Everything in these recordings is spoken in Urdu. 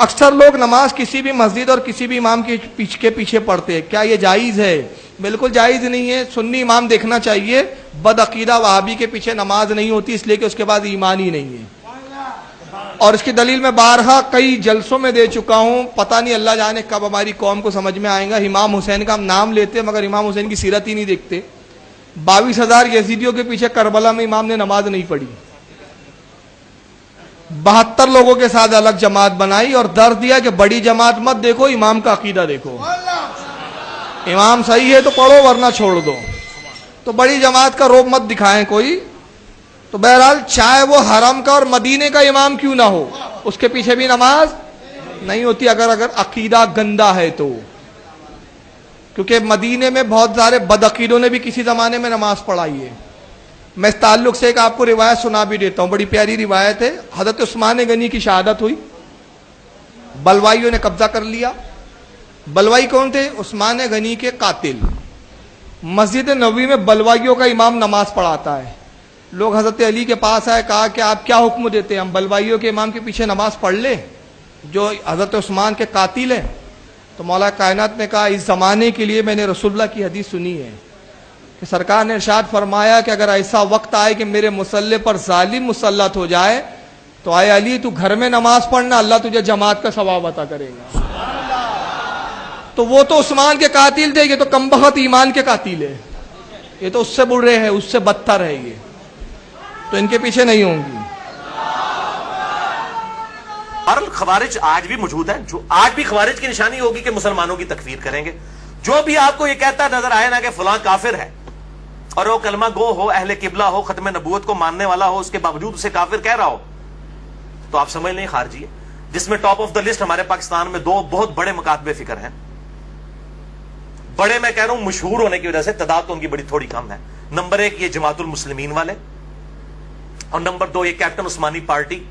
اکثر لوگ نماز کسی بھی مسجد اور کسی بھی امام کے پیچھے پڑھتے ہیں، کیا یہ جائز ہے؟ بالکل جائز نہیں ہے۔ سنی امام دیکھنا چاہیے، بدعقیدہ وہابی کے پیچھے نماز نہیں ہوتی، اس لیے کہ اس کے بعد ایمان ہی نہیں ہے۔ اور اس کی دلیل میں بارہا کئی جلسوں میں دے چکا ہوں، پتہ نہیں اللہ جانے کب ہماری قوم کو سمجھ میں آئے گا۔ امام حسین کا ہم نام لیتے ہیں مگر امام حسین کی سیرت ہی نہیں دیکھتے۔ 22,000 یزیدیوں کے پیچھے کربلا میں امام نے نماز نہیں پڑھی، 72 لوگوں کے ساتھ الگ جماعت بنائی اور درد دیا کہ بڑی جماعت مت دیکھو، امام کا عقیدہ دیکھو، امام صحیح ہے تو پڑھو ورنہ چھوڑ دو۔ تو بڑی جماعت کا روب مت دکھائیں کوئی۔ تو بہرحال چاہے وہ حرم کا اور مدینے کا امام کیوں نہ ہو، اس کے پیچھے بھی نماز نہیں ہوتی اگر عقیدہ گندا ہے تو، کیونکہ مدینے میں بہت سارے بدعقیدوں نے بھی کسی زمانے میں نماز پڑھائی ہے۔ میں اس تعلق سے ایک آپ کو روایت سنا بھی دیتا ہوں، بڑی پیاری روایت ہے۔ حضرت عثمان غنی کی شہادت ہوئی، بلوائیوں نے قبضہ کر لیا۔ بلوائی کون تھے؟ عثمان غنی کے قاتل۔ مسجد نبوی میں بلوائیوں کا امام نماز پڑھاتا ہے۔ لوگ حضرت علی کے پاس آئے، کہا کہ آپ کیا حکم دیتے ہیں، ہم بلوائیوں کے امام کے پیچھے نماز پڑھ لیں جو حضرت عثمان کے قاتل ہیں؟ تو مولا کائنات نے کہا اس زمانے کے لیے میں نے رسول اللہ کی حدیث سنی ہے کہ سرکار نے ارشاد فرمایا کہ اگر ایسا وقت آئے کہ میرے مصلی پر ظالم مسلط ہو جائے تو آئے علی تو گھر میں نماز پڑھنا، اللہ تجھے جماعت کا ثواب عطا کرے گا۔ تو وہ تو عثمان کے قاتل تھے، یہ تو کمبخت ایمان کے قاتل ہے، یہ تو اس سے برے ہیں، اس سے بدتر ہے، یہ تو ان کے پیچھے نہیں ہوں گی۔ اور خوارج آج بھی موجود ہیں، جو آج بھی خوارج کی نشانی ہوگی کہ مسلمانوں کی تکفیر کریں گے۔ جو بھی آپ کو یہ کہتا نظر آئے نا کہ فلاں کافر ہے اور وہ کلمہ گو ہو، اہل قبلہ ہو، ختم نبوت کو ماننے والا ہو، اس کے باوجود اسے کافر کہہ رہا ہو، تو آپ سمجھ لیں خارجی ہے۔ جس میں ٹاپ آف دا لسٹ ہمارے پاکستان میں 2 بہت بڑے مکاتب فکر ہیں۔ بڑے میں کہہ رہا ہوں مشہور ہونے کی وجہ سے، تعداد تو ان کی بڑی تھوڑی کم ہے۔ نمبر 1 یہ جماعت المسلمین والے، اور نمبر 2 یہ کیپٹن عثمانی پارٹی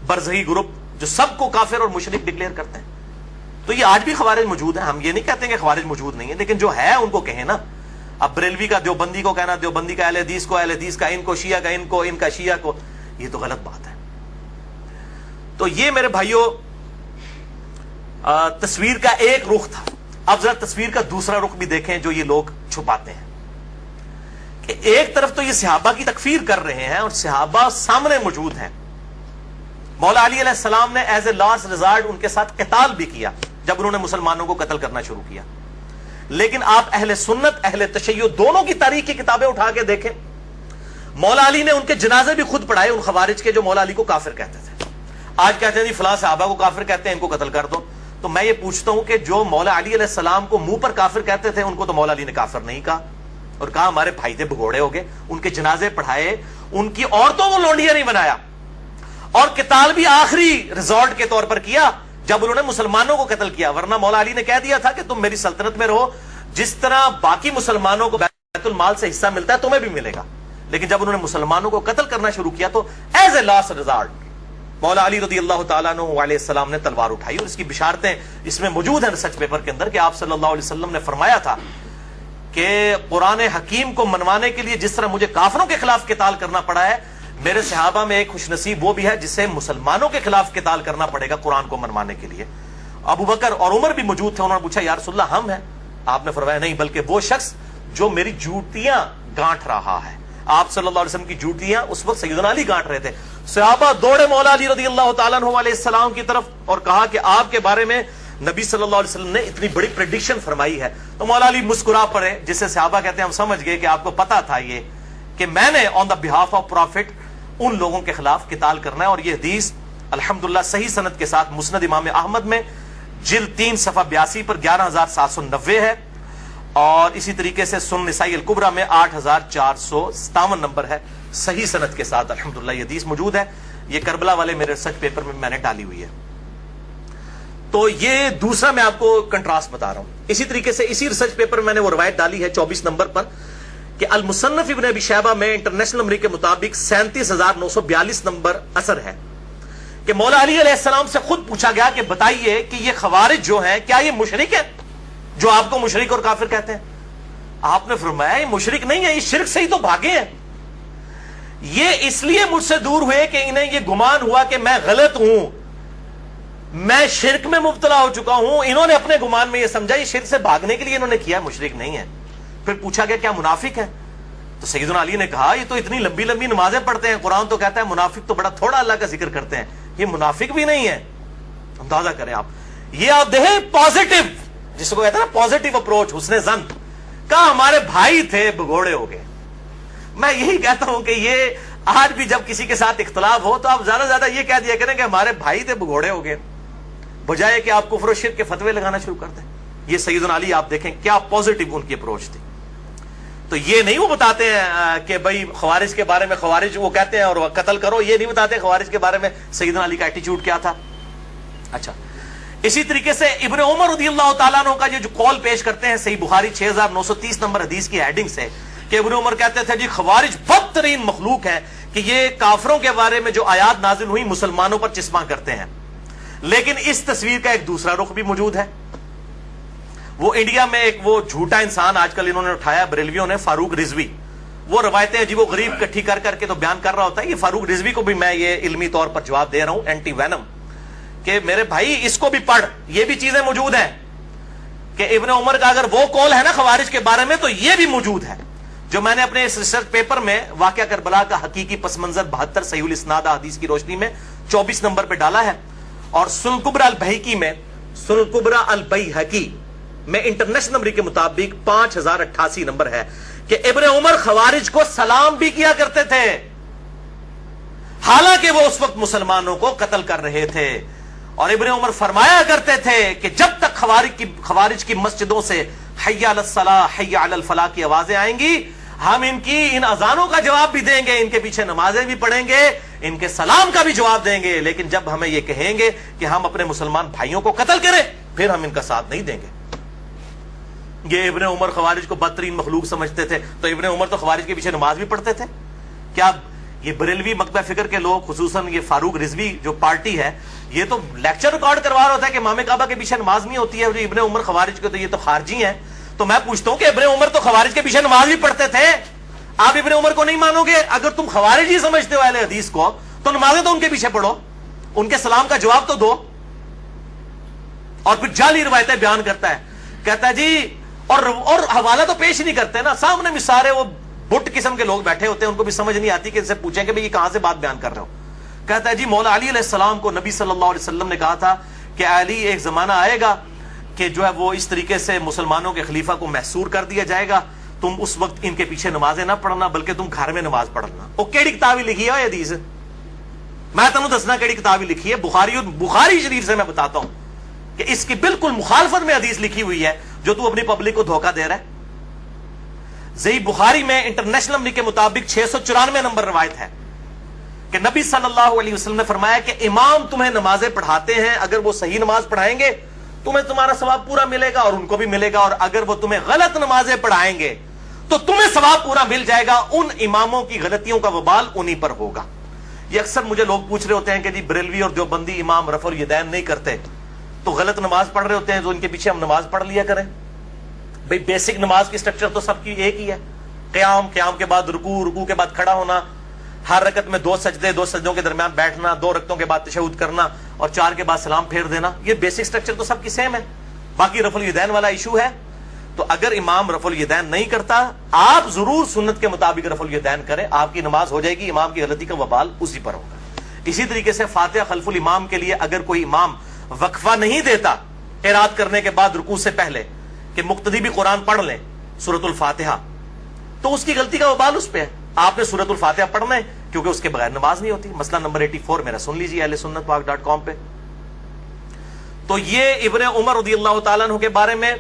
برزخی گروپ، جو سب کو کافر اور مشرک ڈکلیئر کرتے ہیں۔ تو یہ آج بھی خوارج موجود ہیں، ہم یہ نہیں کہتے کہ خوارج موجود نہیں ہے، لیکن جو ہے ان کو کہیں نا۔ اب بریلوی کا دیوبندی کو کہنا، دیوبندی کا اہل حدیث کو اہل حدیث کا، ان کو شیعہ کا ان کو، ان کا شیعہ کو، یہ تو غلط بات ہے۔ تو یہ میرے بھائیوں تصویر کا ایک رخ تھا۔ اب ذرا تصویر کا دوسرا رخ بھی دیکھیں جو یہ لوگ چھپاتے ہیں، کہ ایک طرف تو یہ صحابہ کی تکفیر کر رہے ہیں اور صحابہ سامنے موجود ہیں۔ مولا علی علیہ السلام نے ایز اے لاسٹ ریزارٹ ان کے ساتھ قتال بھی کیا جب انہوں نے مسلمانوں کو قتل کرنا شروع کیا۔ لیکن آپ اہل سنت اہل تشیع دونوں کی تاریخ کی کتابیں اٹھا کے دیکھیں، مولا علی نے ان کے جنازے بھی خود پڑھائے ان خوارج کے جو مولا علی کو کافر کہتے تھے۔ آج کہتے ہیں جی فلاں صحابہ کو کافر کہتے ہیں، ان کو قتل کر دو۔ تو میں یہ پوچھتا ہوں کہ جو مولا علی علیہ السلام کو منہ پر کافر کہتے تھے ان کو تو مولا علی نے کافر نہیں کہا، اور کہا ہمارے بھائی تھے، بھگوڑے ہو گئے، ان کے جنازے پڑھائے، ان کی عورتوں کو لونڈیا نہیں بنایا، اور قتال بھی آخری ریزورٹ کے طور پر کیا جب انہوں نے مسلمانوں کو قتل کیا۔ ورنہ مولا علی نے کہہ دیا تھا کہ تم میری سلطنت میں رہو، جس طرح باقی مسلمانوں کو بیت المال سے حصہ ملتا ہے تمہیں بھی ملے گا۔ لیکن جب انہوں نے مسلمانوں کو قتل کرنا شروع کیا تو ایز اے لاسٹ ریزارٹ مولا علی رضی اللہ تعالیٰ عنہ علیہ السلام نے تلوار اٹھائی، اور اس کی بشارتیں اس میں موجود ہیں ریسرچ پیپر کے اندر کہ آپ صلی اللہ علیہ وسلم نے فرمایا تھا کہ قرآن حکیم کو منوانے کے لیے جس طرح مجھے کافروں کے خلاف قتال کرنا پڑا ہے، میرے صحابہ میں ایک خوش نصیب وہ بھی ہے جسے مسلمانوں کے خلاف قتال کرنا پڑے گا قرآن کو منوانے کے لیے۔ ابو بکر اور عمر بھی موجود تھے، انہوں نے پوچھا یا رسول اللہ ہم ہیں؟ آپ نے فرمایا نہیں، بلکہ وہ شخص جو میری جوتیاں گانٹ رہا ہے۔ آپ صلی اللہ علیہ وسلم کی جوتیاں اس وقت سیدنا علی گانٹ رہے تھے۔ صحابہ دوڑے مولا علی رضی اللہ تعالیٰ عنہ علیہ السلام کی طرف اور کہا کہ آپ کے بارے میں نبی صلی اللہ علیہ وسلم نے اتنی بڑی پریڈکشن فرمائی ہے۔ تو مولا علی مسکرا پڑے، جسے صحابہ کہتے ہیں ہم سمجھ گئے کہ آپ کو پتا تھا یہ کہ میں نے آن دا بہاف آف پروفٹ ان لوگوں کے خلاف قتال کرنا ہے۔ اور یہ حدیث الحمدللہ صحیح سند کے ساتھ مسند امام احمد میں جلد 3 صفحہ 82 پر 11790 ہے، اور اسی طریقے سے سنن نسائی الکبریٰ میں 8457 نمبر ہے، صحیح سند کے ساتھ الحمدللہ یہ حدیث موجود ہے۔ یہ کربلا والے میرے ریسرچ پیپر میں نے ڈالی ہوئی ہے۔ تو یہ دوسرا میں آپ کو کنٹراسٹ بتا رہا ہوں۔ اسی طریقے سے اسی ریسرچ پیپر میں نے وہ روایت ڈالی ہے 24 نمبر پر کہ المصنف ابن ابی شیبہ میں انٹرنیشنل نمبر کے مطابق 37,942 نمبر اثر ہے کہ مولا علی علیہ السلام سے خود پوچھا گیا کہ بتائیے کہ یہ خوارج جو ہیں کیا یہ مشرک ہیں جو آپ کو مشرک اور کافر کہتے ہیں؟ آپ نے فرمایا یہ مشرک نہیں ہے، یہ شرک سے ہی تو بھاگے ہیں، یہ اس لیے مجھ سے دور ہوئے کہ انہیں یہ گمان ہوا کہ میں غلط ہوں، میں شرک میں مبتلا ہو چکا ہوں. انہوں نے اپنے گمان میں یہ سمجھا یہ شرک سے بھاگنے کے لیے انہوں نے کیا, مشرک نہیں ہے. پھر پوچھا گیا کیا منافق ہے؟ تو سیدنا علی نے کہا یہ تو اتنی لمبی لمبی نمازیں پڑھتے ہیں, قرآن تو کہتا ہے منافق تو بڑا تھوڑا اللہ کا ذکر کرتے ہیں, یہ منافق بھی نہیں ہے. اندازہ کریں آپ, یہ آپ دیکھیں پازیٹو, جس کو کہتے ہیں نا پازیٹو اپروچ, حسن ظن. کہا ہمارے بھائی تھے بگوڑے ہو گئے. میں یہی کہتا ہوں کہ یہ آج بھی جب کسی کے ساتھ اختلاف ہو تو آپ زیادہ سے زیادہ یہ کہہ دیا کریں کہ ہمارے بھائی تھے بگوڑے ہو گئے, بجائے کہ آپ کفر و شرک کے فتوے لگانا شروع کر دیں. یہ سیدنا علی آپ دیکھیں کیا پازیٹو ان کی اپروچ تھی. تو یہ نہیں وہ بتاتے ہیں کہ بھائی خوارج کے بارے میں, خوارج وہ کہتے ہیں اور قتل کرو, یہ نہیں بتاتے خوارج کے بارے میں سیدنا علی کا ایٹیچیوڈ کیا تھا. اچھا, اسی طریقے سے ابن عمر رضی اللہ تعالیٰ عنہ کا یہ جو قول پیش کرتے ہیں صحیح بخاری 6930 نمبر حدیث کی ہیڈنگ سے, کہ ابن عمر کہتے تھے جی خوارج بدترین مخلوق ہے, کہ یہ کافروں کے بارے میں جو آیات نازل ہوئی مسلمانوں پر چسپاں کرتے ہیں. لیکن اس تصویر کا ایک دوسرا رخ بھی موجود ہے. وہ انڈیا میں ایک وہ جھوٹا انسان آج کل انہوں نے اٹھایا بریلویوں نے, فاروق رضوی, وہ روایتیں عجیب و غریب اکٹھی کر کر کے تو بیان کر رہا ہوتا ہے. یہ فاروق رضوی کو بھی میں یہ علمی طور پر جواب دے رہا ہوں, اینٹی وینم, کہ میرے بھائی اس کو بھی پڑھ, یہ بھی چیزیں موجود ہیں کہ ابن عمر کا اگر وہ قول ہے نا خوارج کے بارے میں تو یہ بھی موجود ہے, جو میں نے اپنے اس ریسرچ پیپر میں واقعہ کربلا کا حقیقی پس منظر 72 صحیح الاسناد حدیث کی روشنی میں 24 نمبر پہ ڈالا ہے, اور سنن کبری البیہقی میں, سنن کبری البیہقی میں انٹرنیشنل نمبر کے مطابق 5088 نمبر ہے کہ ابن عمر خوارج کو سلام بھی کیا کرتے تھے, حالانکہ وہ اس وقت مسلمانوں کو قتل کر رہے تھے. اور ابن عمر فرمایا کرتے تھے کہ جب تک خوارج کی مسجدوں سے حی علی الصلاح حی علی الفلاح کی آوازیں آئیں گی, ہم ان اذانوں کا جواب بھی دیں گے, ان کے پیچھے نمازیں بھی پڑھیں گے, ان کے سلام کا بھی جواب دیں گے, لیکن جب ہمیں یہ کہیں گے کہ ہم اپنے مسلمان بھائیوں کو قتل کریں پھر ہم ان کا ساتھ نہیں دیں گے. یہ ابن عمر خوارج کو بدترین مخلوق سمجھتے تھے, تو ابن عمر تو خوارج کے پیچھے نماز بھی پڑھتے تھے. کیا یہ بریلوی مکتبہ فکر کے لوگ, خصوصاً یہ فاروق رضوی جو پارٹی ہے, یہ تو لیکچر ریکارڈ کروا رہا ہوتا ہے کہ امام کعبہ کے پیچھے نماز نہیں ہوتی ہے, اور ابن عمر خوارج کے تو یہ تو خارجی ہیں. تو میں پوچھتا ہوں کہ ابن عمر تو خوارج کے پیچھے نماز بھی پڑھتے تھے, آپ ابن عمر کو نہیں مانو گے؟ اگر تم خوارج ہی سمجھتے ہو اہل حدیث کو تو نمازیں تو ان کے پیچھے پڑھو, ان کے سلام کا جواب تو دو. اور پھر جعلی روایتیں بیان کرتا ہے, کہتا ہے جی, اور حوالہ تو پیش نہیں کرتے نا, سامنے بھی سارے وہ بٹ قسم کے لوگ بیٹھے ہوتے ہیں, ان کو بھی سمجھ نہیں آتی کہ ان سے پوچھیں کہ بھئی یہ کہاں سے بات بیان کر رہے ہو. کہتا ہے جی مولا علی علیہ السلام کو نبی صلی اللہ علیہ وسلم نے کہا تھا کہ علی ایک زمانہ آئے گا کہ جو ہے وہ اس طریقے سے مسلمانوں کے خلیفہ کو محصور کر دیا جائے گا, تم اس وقت ان کے پیچھے نمازیں نہ پڑھنا بلکہ تم گھر میں نماز پڑھنا. وہ کیڑی کتاب لکھی ہے حدیث, میں تمہیں دسنا کیڑی کتاب لکھی ہے, بخاری شریف سے میں بتاتا ہوں کہ اس کی بالکل مخالفت میں حدیث لکھی ہوئی ہے جو تو اپنی پبلک کو دھوکہ دے رہا ہے. صحیح بخاری میں انٹرنیشنل نمبر کے مطابق 694 نمبر روایت ہے کہ نبی صلی اللہ علیہ وسلم نے فرمایا کہ امام تمہیں نمازیں پڑھاتے ہیں, اگر وہ صحیح نماز پڑھائیں گے تمہیں تمہارا ثواب پورا ملے گا اور ان کو بھی ملے گا, اور اگر وہ تمہیں غلط نمازیں پڑھائیں گے تو تمہیں ثواب پورا مل جائے گا, ان اماموں کی غلطیوں کا وبال انہی پر ہوگا. یہ اکثر مجھے لوگ پوچھ رہے ہوتے ہیں کہ جی بریلوی اور دیوبندی امام رفع الیدین نہیں کرتے تو غلط نماز پڑھ رہے ہوتے ہیں, تو ان کے پیچھے ہم نماز پڑھ لیا کریں. بھئی بیسک نماز کی سٹرکچر تو سب کی ایک ہی ہے, قیام کے بعد رکوع کے بعد کھڑا ہونا, ہر رکعت میں 2 سجدے, 2 سجدوں کے درمیان بیٹھنا, 2 رکعتوں کے بعد تشہد کرنا اور 4 کے بعد سلام پھیر دینا. یہ بیسک سٹرکچر تو سب کی سیم ہے. باقی رفع الیدین والا ایشو ہے, تو اگر امام رفع الیدین نہیں کرتا آپ ضرور سنت کے مطابق رفع الیدین کریں, آپ کی نماز ہو جائے گی, امام کی غلطی کا وبال اسی پر ہوگا. اسی طریقے سے فاتحہ خلف الامام کے لیے اگر کوئی امام وقفہ نہیں دیتا قرات کرنے کے بعد رکوع سے پہلے کہ مقتدی بھی قرآن پڑھ لیں سورۃ الفاتحہ, تو اس کی غلطی کا وبال اس پہ ہے. آپ نے سورۃ الفاتحہ پڑھنا ہے کیونکہ اس کے بغیر نماز نہیں ہوتی. مسئلہ نمبر 84 میرا سن لیجیے اہل سنت پاک .com پہ. تو یہ ابن عمر رضی اللہ تعالیٰ عنہ کے بارے میں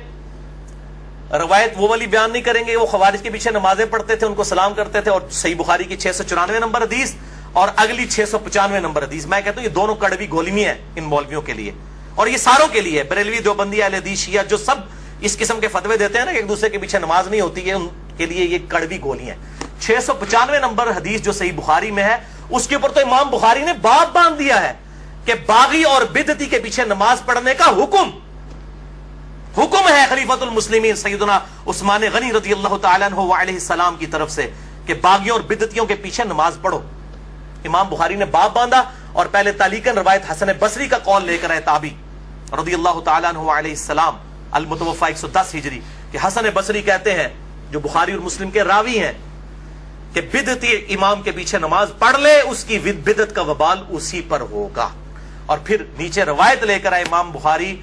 روایت وہ والی بیان نہیں کریں گے, وہ خوارج کے پیچھے نمازیں پڑھتے تھے, ان کو سلام کرتے تھے, اور صحیح بخاری کی 694 نمبر حدیث اور اگلی 695 نمبر حدیث, میں کہتا ہوں یہ دونوں کڑوی گولیاں ہیں ان مولویوں کے لیے, اور یہ ساروں کے لیے, بریلوی دیوبندی اہل حدیث شیعہ جو سب اس قسم کے فتوے دیتے ہیں نا کہ ایک دوسرے کے پیچھے نماز نہیں ہوتی ہے, ان کے لیے یہ کڑوی گولیاں ہیں. 695 نمبر حدیث جو صحیح بخاری میں ہے اس کے اوپر تو امام بخاری نے باب باندھ دیا ہے کہ باغی اور بدعتی کے پیچھے نماز پڑھنے کا حکم ہے خلیفۃ المسلمین سیدنا عثمان غنی رضی اللہ تعالیٰ عنہ علیہ السلام کی طرف سے کہ باغیوں اور بدعتیوں کے پیچھے نماز پڑھو. امام بخاری نے باب باندھا اور پہلے تعلیقاً روایت حسن بصری کا قول لے کر آئے تابی رضی اللہ تعالیٰ عنہ علیہ السلام المتوفى 110 ہجری کہ حسن بصری کہتے ہیں جو بخاری اور مسلم کے راوی ہیں کہ بدعتی امام کے پیچھے نماز پڑھ لے اس کی بدعت کا وبال اسی پر ہوگا. اور پھر نیچے روایت لے کر آئے امام بخاری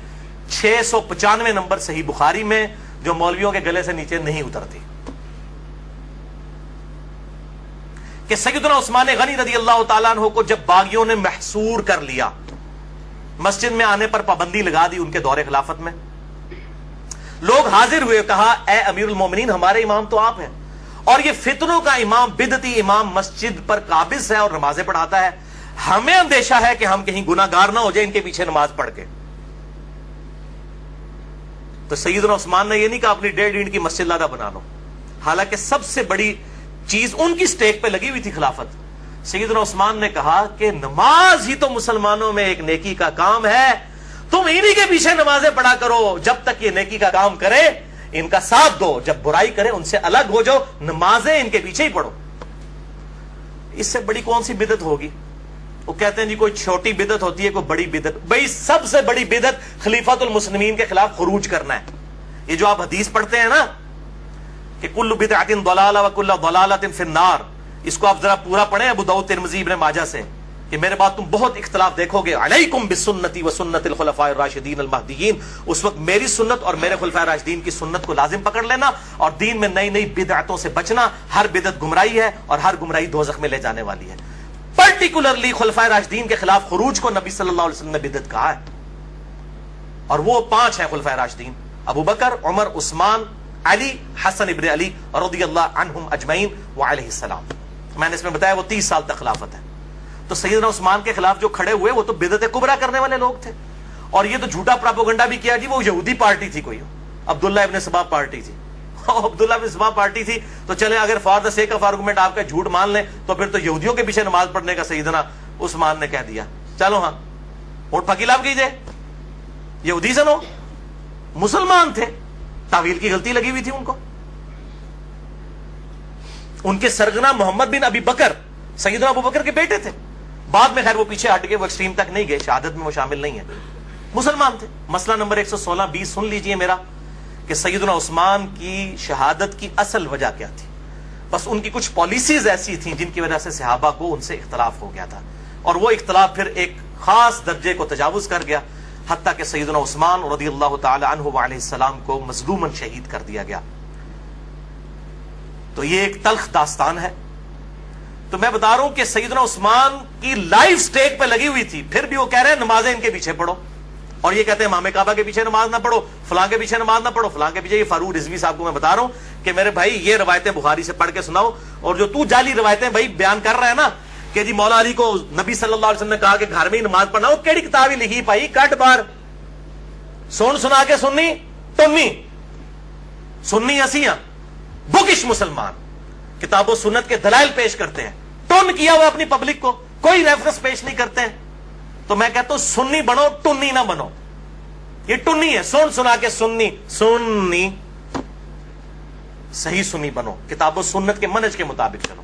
695 نمبر صحیح بخاری میں جو مولویوں کے گلے سے نیچے نہیں اترتی کہ سیدنا عثمان غنی رضی اللہ تعالیٰ عنہ کو جب باغیوں نے محصور کر لیا, مسجد میں آنے پر پابندی لگا دی ان کے دور خلافت میں, لوگ حاضر ہوئے, کہا اے امیر المومنین ہمارے امام تو آپ ہیں اور یہ فتنوں کا امام بدعتی امام مسجد پر قابض ہے اور نمازیں پڑھاتا ہے, ہمیں اندیشہ ہے کہ ہم کہیں گناہ گار نہ ہو جائے ان کے پیچھے نماز پڑھ کے. تو سیدنا عثمان نے یہ نہیں کہا اپنی 1.5 اینٹ کی مسجد لادہ بنا لو, حالانکہ سب سے بڑی چیز ان کی سٹیک پہ لگی ہوئی تھی خلافت. سیدنا عثمان نے کہا کہ نماز ہی تو مسلمانوں میں ایک نیکی کا کام ہے, تم انہی کے پیچھے نمازیں پڑھا کرو, جب تک یہ نیکی کا کام کرے ان کا ساتھ دو, جب برائی کرے ان سے الگ ہو جاؤ, نمازیں ان کے پیچھے ہی پڑھو. اس سے بڑی کون سی بدعت ہوگی؟ وہ کہتے ہیں جی کوئی چھوٹی بدعت ہوتی ہے کوئی بڑی بدعت. بھائی سب سے بڑی بدعت خلیفۃ المسلمین کے خلاف خروج کرنا ہے. یہ جو آپ حدیث پڑھتے ہیں نا کہ کل بدعۃ ضلالہ وکل ضلالۃ فی النار, اس کو آپ ذرا پورا پڑھیں ابو داؤد ترمذی ابن ماجہ سے کہ میرے بعد تم بہت اختلاف دیکھو گے. علیکم بسنتی وسنت الخلفاء الراشدین المہدیین, اس وقت میری سنت اور میرے خلفاء راشدین کی سنت کو لازم پکڑ لینا اور دین میں نئی نئی بدعتوں سے بچنا. ہر بدعت گمراہی ہے اور ہر گمراہی دوزخ میں لے جانے والی ہے. پرٹیکولرلی خلفاء راشدین کے خلاف خروج کو نبی صلی اللہ علیہ وسلم نے بدعت کہا ہے, اور وہ 5 ہیں خلفاء راشدین, ابو بکر, عمر, عثمان, علی, حسن ابن علی رضی اللہ عنہم اجمعین وعلیہ السلام. میں نے اس میں بتایا وہ 30 سال تک خلافت ہے. تو سیدنا عثمان کے خلاف جو کھڑے ہوئے وہ تو بدعت کبریٰ کرنے والے لوگ تھے, اور یہ تو جھوٹا پراپوگنڈا بھی کیا جی وہ یہودی پارٹی تھی, کوئی عبداللہ ابن سبا پارٹی تھی. عبداللہ ابن سبا پارٹی تھی تو چلے اگر for the sake of argument آپ کا جھوٹ مان لیں تو پھر تو یہودیوں کے پیچھے نماز پڑھنے کا سیدنا عثمان نے کہہ دیا. چلو ہاں ووٹ پھکیلاب کیجئے, یہودی سے نو مسلمان تھے, تعویل کی غلطی لگی ہوئی تھی ان کو. ان کے سرگنا محمد بن ابی بکر سیدنا ابو بکر کے بیٹے تھے, بعد میں خیر وہ پیچھے ہٹ گئے, وہ ایکسٹریم تک نہیں گئے, شہادت میں وہ شامل نہیں ہے, مسلمان تھے. مسئلہ نمبر 116-20 سن لیجئے میرا کہ سیدنا عثمان کی شہادت کی اصل وجہ کیا تھی. بس ان کی کچھ پالیسیز ایسی تھیں جن کی وجہ سے صحابہ کو ان سے اختلاف ہو گیا تھا, اور وہ اختلاف پھر ایک خاص درجے کو تجاوز کر گیا, حتیٰ کہ سیدنا عثمان رضی اللہ تعالی عنہ وعلیہ السلام کو مظلوماً شہید کر دیا گیا. تو یہ ایک تلخ داستان ہے. تو میں بتا رہا ہوں کہ سیدنا عثمان کی لائف سٹیک پہ لگی ہوئی تھی, پھر بھی وہ کہہ رہے ہیں نمازیں ان کے پیچھے پڑھو, اور یہ کہتے ہیں امام کعبہ کے پیچھے نماز نہ پڑھو, فلاں کے پیچھے نماز نہ پڑھو, فلاں کے پیچھے. یہ فاروق رضوی صاحب کو میں بتا رہا ہوں کہ میرے بھائی یہ روایتیں بخاری سے پڑھ کے سناؤ, اور جو تو جعلی روایتیں بھائی بیان کر رہا ہے نا کہ جی مولا علی کو نبی صلی اللہ علیہ وسلم نے کہا کہ گھر میں ہی نماز پڑھنا, وہ کیڑی کتاب ہی لکھی پائی کٹ بار سن سنا کے سننی ٹنی سننی اسیاں بکش مسلمان کتاب و سنت کے دلائل پیش کرتے ہیں, ٹن کیا ہوا اپنی پبلک کو, کوئی ریفرنس پیش نہیں کرتے ہیں. تو میں کہتا ہوں سنی بنو ٹنی نہ بنو, یہ ٹنی ہے, سن سنا کے سننی صحیح سنی بنو, کتاب و سنت کے منہج کے مطابق چلو.